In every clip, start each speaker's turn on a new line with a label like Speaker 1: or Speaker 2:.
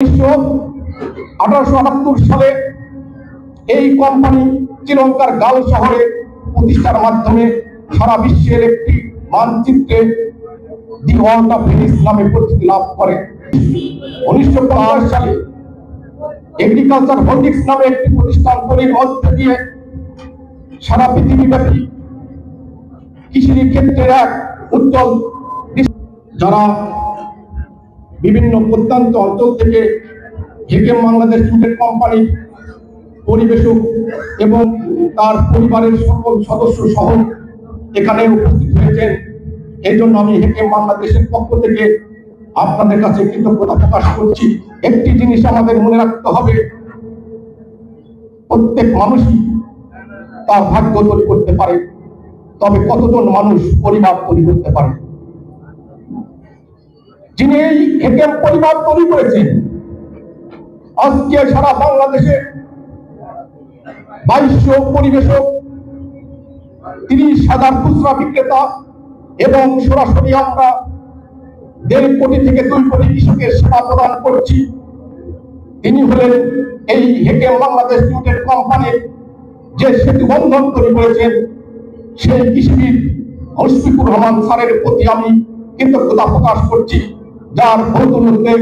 Speaker 1: 1878 সালে এই কোম্পানি শ্রীলঙ্কার গাল শহরে প্রতিষ্ঠার মাধ্যমে সারা বিশ্বের একটি মানচিত্রে দি ওয়ার্ল্ড অফ ভেনিস নামে পরিচিতি লাভ করে। 1950 সালে এগ্রিকালচার হোল্ডিংস নামে একটি প্রতিষ্ঠান তৈরির মধ্য দিয়ে সারা পৃথিবীব্যাপী কৃষির ক্ষেত্রের এক উজ্জ্বল যারা বিভিন্ন প্রত্যন্ত অঞ্চল থেকে হেকেম বাংলাদেশ লিমিটেড কোম্পানির পরিবেশক এবং তার পরিবারের সকল সদস্য সহ এখানে উপস্থিত হয়েছেন। এই জন্য আমি হেকেম বাংলাদেশের পক্ষ থেকে আপনাদের কাছে কৃতজ্ঞতা প্রকাশ করছি। একটি জিনিস আমাদের মনে রাখতে হবে, প্রত্যেক মানুষই তার ভাগ্য তৈরি করতে পারে, তবে কতজন মানুষ পরিবার তৈরি করতে পারে। যিনি এই হেকেম পরিবার তৈরি করেছেন, আজকে সারা বাংলাদেশে 2200 পরিবেশক, 30,000 খুচরা বিক্রেতা এবং সরাসরি আমরা 1.5 কোটি থেকে 2 কোটি কৃষকের সেবা প্রদান করছি। তিনি হলেন এই হেকেম বাংলাদেশ লিমিটেড কোম্পানির যে সেতু বন্ধন তৈরি করেছেন সেই কৃষিবিদ মুশফিকুর রহমান স্যারের প্রতি আমি কৃতজ্ঞতা প্রকাশ করছি, যার বদৌলতে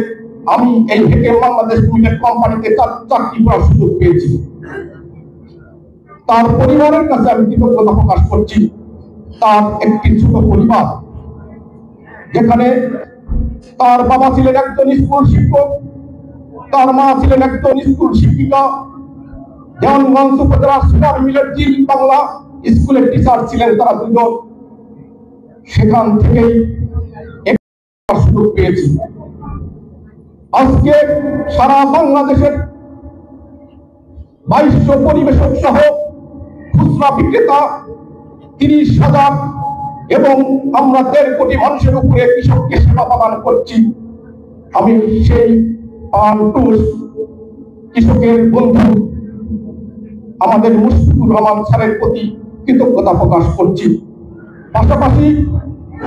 Speaker 1: আমি এই হেকেম বাংলাদেশ লিমিটেড কোম্পানিতে চাকরি করার সুযোগ পেয়েছি। তার পরিবারের কাছে আমি কৃতজ্ঞতা প্রকাশ করছি। তার একটি ছোট পরিবার, যেখানে তার বাবা ছিলেন একজন স্কুল শিক্ষক, তার মা ছিলেন একজন স্কুল শিক্ষিকা, দেওয়ানগঞ্জ উপজেলার সুপার মিলের জিল বাংলা স্কুলের টিচার ছিলেন তারা দুজন। সেখান থেকেই সুযোগ পেয়েছি। আজকে সারা বাংলাদেশের 2200 পরিবেশক সহ খুচরা বিক্রেতা 30,000 এবং আমরা 1.5 কোটি মানুষের উপরে কৃষককে সেবা প্রদান করছি। আমি সেই কৃষকের বন্ধু আমাদের মুশফিকুর রহমান স্যারের প্রতি কৃতজ্ঞতা প্রকাশ করছি। পাশাপাশি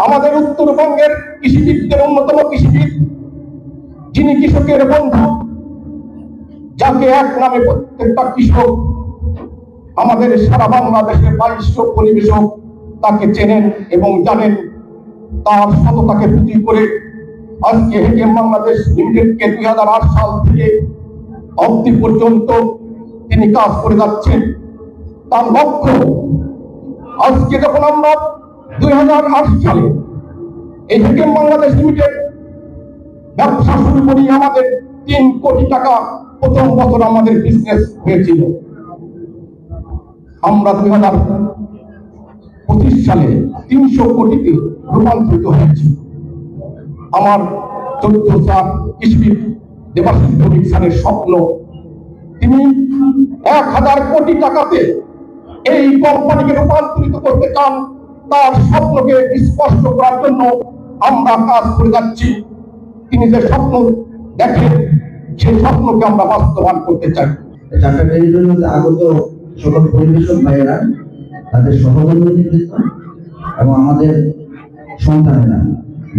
Speaker 1: আমাদের উত্তরবঙ্গের কৃষিবিদদের অন্যতম কৃষিবিদ, যিনি কৃষকের বন্ধু, যাকে এক নামে প্রত্যেকটা কৃষক আমাদের সারা বাংলাদেশের 2200 পরিবেশক তাকে চেনেন এবং জানেন। তার সততাকে পুঁজি করে আজকে হেকেম বাংলাদেশ লিমিটেডকে 2008 সাল থেকে অবধি পর্যন্ত তিনি কাজ করে যাচ্ছেন। তার লক্ষ্য, আজকে যখন আমরা 2008 সালে এই হেকেম বাংলাদেশ লিমিটেড ব্যবসা শুরু করি, আমাদের 3 কোটি টাকা প্রথম বছর আমাদের বিজনেস হয়েছিল। আমরা 2025 সালে 300 কোটিতে রূপান্তরিত হয়েছি। আমার 14 কৃষিবিদ দেবাশিস ভৌমিক স্যারের স্বপ্ন, তিনি 1000 কোটি টাকাতে এই কোম্পানিকে রূপান্তরিত করতে চান। তার স্বপ্নকে স্পষ্ট করার জন্য আমরা কাজ করে যাচ্ছি। তিনি যে স্বপ্ন দেখেন, সেই স্বপ্নকে আমরা বাস্তবায়ন করতে চাই।
Speaker 2: আগত সকল পরিবেশক ভাইয়েরা, তাদের সহকর্মীবৃন্দ এবং আমাদের সন্তানেরা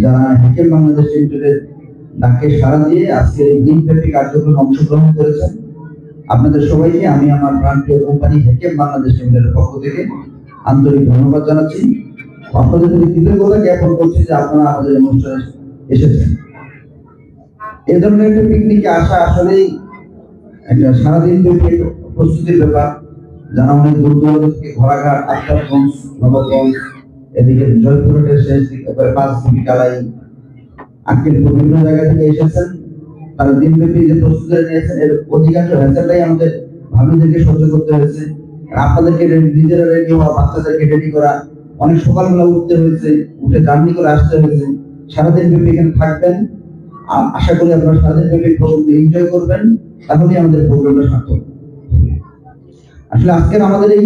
Speaker 2: যারা হেকেম বাংলাদেশ লিমিটেডের ডাকে সাড়া দিয়ে আজকে এই দিনব্যাপী কার্যক্রমে অংশগ্রহণ করেছেন, আপনাদের সবাইকে আমি আমার প্রাণপ্রিয় কোম্পানি হেকেম বাংলাদেশ লিমিটেডের পক্ষ থেকে আন্তরিক ধন্যবাদ জানাচ্ছি। আপনাদের প্রতি কৃতজ্ঞতা জ্ঞাপন করছি যে আপনারা আমাদের অনুষ্ঠানে এসেছেন। এই ধরনের একটা পিকনিকে আসা আসলেই একটা সারাদিন ব্যাপী প্রস্তুতির ব্যাপার। যারা অনেক দূর দূরান্ত থেকে ঘোড়াঘাট, আফতাবগঞ্জ, নবাবগঞ্জ, এদিকে জয়পুরহাটের শেষ দিকে পাঁচদিকে কালাই, আক্কেলপুর, বিভিন্ন জায়গা থেকে এসেছেন। তারা দিনব্যাপী যে প্রস্তুতি নিয়েছেন, এর অধিকাংশ হ্যান্ডেলটাই আমাদের ভাবিদেরকে সহ্য করতে হয়েছে। আপনাদেরকে নিজেরা রেডি হওয়া, বাচ্চাদেরকে রেডি করা, অনেক সকালবেলা উঠতে হয়েছে, উঠে জার্নি করে আসতে হয়েছে। সারাদিন ব্যাপী এখানে থাকবেন। আশা করি আপনারা সারাদিন ব্যাপী প্রোগ্রামটি এনজয় করবেন, তাহলেই আমাদের প্রোগ্রামটা সার্থক। আসলে আজকের আমাদের এই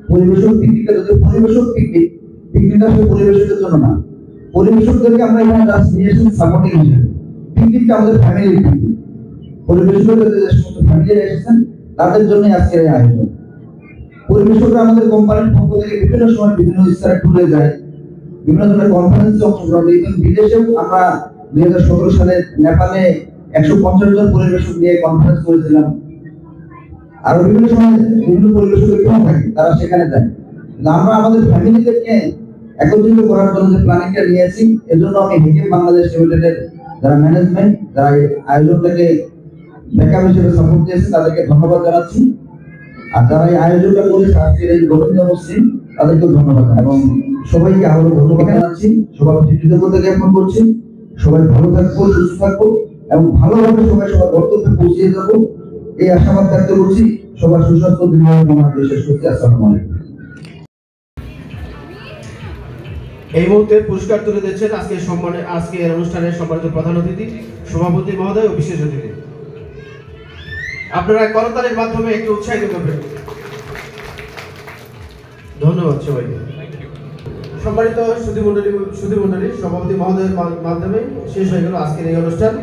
Speaker 2: পরিবেশক পিকনিকটা যদি পরিবেশক পিকনিকটা আসলে পরিবেশকের জন্য না, পরিবেশকদেরকে আমরা এখানে জাস্ট নিয়ে এসেছি সাপোর্টিং হিসেবে। পিকনিকটা আমাদের ফ্যামিলির পিকনিক। পরিবেশকরা যে সমস্ত ফ্যামিলিরা এসেছেন তাদের জন্য আজকের এই আয়োজন। পরিবেশকরা আমাদের কোম্পানির পক্ষ থেকে বিভিন্ন সময় বিভিন্ন স্তরে ট্যুরে যায়, বিভিন্ন ধরনের কনফারেন্সে অংশগ্রহণ করে। বিদেশেও আমরা 2017 সালে নেপালে 150 জন পরিবেশক নিয়ে কনফারেন্স করেছিলাম। আরো বিভিন্ন সময় বিভিন্ন পরিবেশক কেমন থাকে তারা সেখানে যায়। কিন্তু আমরা আমাদের ফ্যামিলিদেরকে একত্রিত করার জন্য যে প্ল্যানিংটা নিয়েছি, এর জন্য আমি হেকেম বাংলাদেশ লিমিটেডের যারা ম্যানেজমেন্ট, যারা এই আয়োজনটাকে ব্যাকআপ হিসেবে সাপোর্ট দিয়েছে, তাদেরকে ধন্যবাদ জানাচ্ছি। আর যারা এই আয়োজনটা করেছে আজকের এই গোবিন্দ মসজিদ, তাদেরকে ধন্যবাদ এবং সবাইকে আবারও ধন্যবাদ জানাচ্ছি। সভাপতি কৃতজ্ঞতা জ্ঞাপন করছি। সবাই ভালো থাকবো, সুস্থ থাকবো এবং ভালোভাবে সবাই সবার বক্তব্যে পৌঁছিয়ে যাবো, এই আশাবাদ ব্যক্ত করছি। সবার সুস্বাস্থ্য দীর্ঘায়ু কামনা করে শেষ করছি। আসসালামু আলাইকুম।
Speaker 3: এই মুহূর্তে পুরস্কার তুলে দিচ্ছেন আজকের অনুষ্ঠানের সম্মানিত প্রধান অতিথি, সভাপতি মহোদয় ও বিশেষ অতিথি। আপনারা করতালির মাধ্যমে একটু উৎসাহিত করবেন। ধন্যবাদ সবাইকে। সম্মানিত সুধী মণ্ডলী, সভাপতি মহোদয়ের মাধ্যমে শেষ হয়ে গেল আজকের এই অনুষ্ঠান।